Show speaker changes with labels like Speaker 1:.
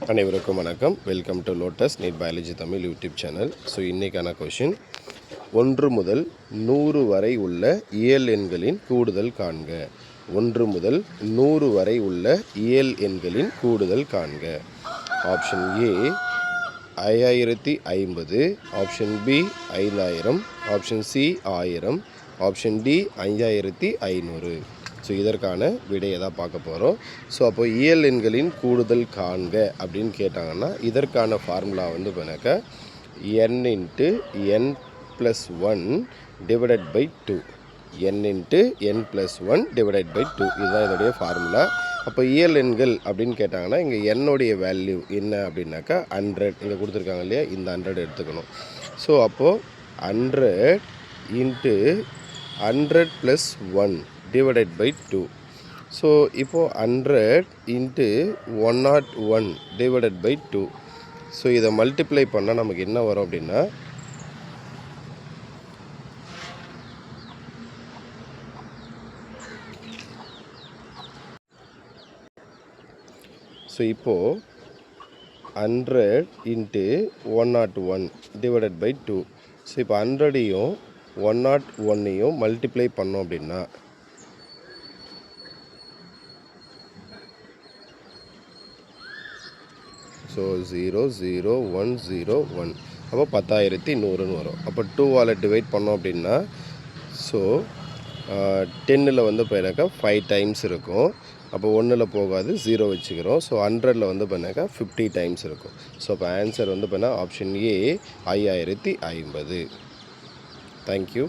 Speaker 1: அனைவருக்கும் வணக்கம். Welcome to Lotus NEET biology Tamil YouTube channel. So இன்றைக்கான கொஷின் 1 முதல் 100 வரை உள்ள இயல் எண்களின் கூடுதல் காண்க. 1 முதல் 100 வரை உள்ள இயல் எண்களின் கூடுதல் காண்க. Option A 5050, option B 5000, option C 1000, option D 5500. So இதற்கான விடையை தான் பார்க்க போகிறோம். ஸோ அப்போ இயல் எண்களின் கூடுதல் காண்க அப்படின்னு கேட்டாங்கன்னா இதற்கான ஃபார்முலா வந்து பண்ணாக்கா n into n + 1 divided by 2, n into n + 1 divided by 2, இதுதான் இதோடைய ஃபார்முலா. அப்போ இயல் எண்கள் அப்படின்னு கேட்டாங்கன்னா இங்கே என்னுடைய வேல்யூ என்ன அப்படின்னாக்கா 100 இங்கே கொடுத்துருக்காங்க இல்லையா, இந்த 100 எடுத்துக்கணும். ஸோ அப்போது 100 இன்ட்டு 100 + 1 divided by 2. ஸோ இப்போது 100 இன்ட்டு 101 divided by 2. ஸோ இதை மல்டிப்ளை பண்ணால் நமக்கு என்ன வரும் அப்படின்னா ஸோ இப்போது 100 இன்ட்டு 101 divided by 2. ஸோ இப்போ 100ஐயும் 101ஐயும் மல்டிப்ளை பண்ணோம் அப்படின்னா ஸோ 00101 அப்போ 10100ன்னு வரும். அப்போ 2ஆல் டிவைட் பண்ணோம் அப்படின்னா ஸோ 10ல் வந்து போயினாக்கா 5 டைம்ஸ் இருக்கும். அப்போ 1ல் போகாது, 0 வச்சுக்கிறோம். ஸோ 100ல் வந்து பண்ணாக்கா 50 டைம்ஸ் இருக்கும். ஸோ அப்போ ஆன்சர் வந்து பண்ணால் ஆப்ஷன் ஏ 5050. தேங்க்யூ.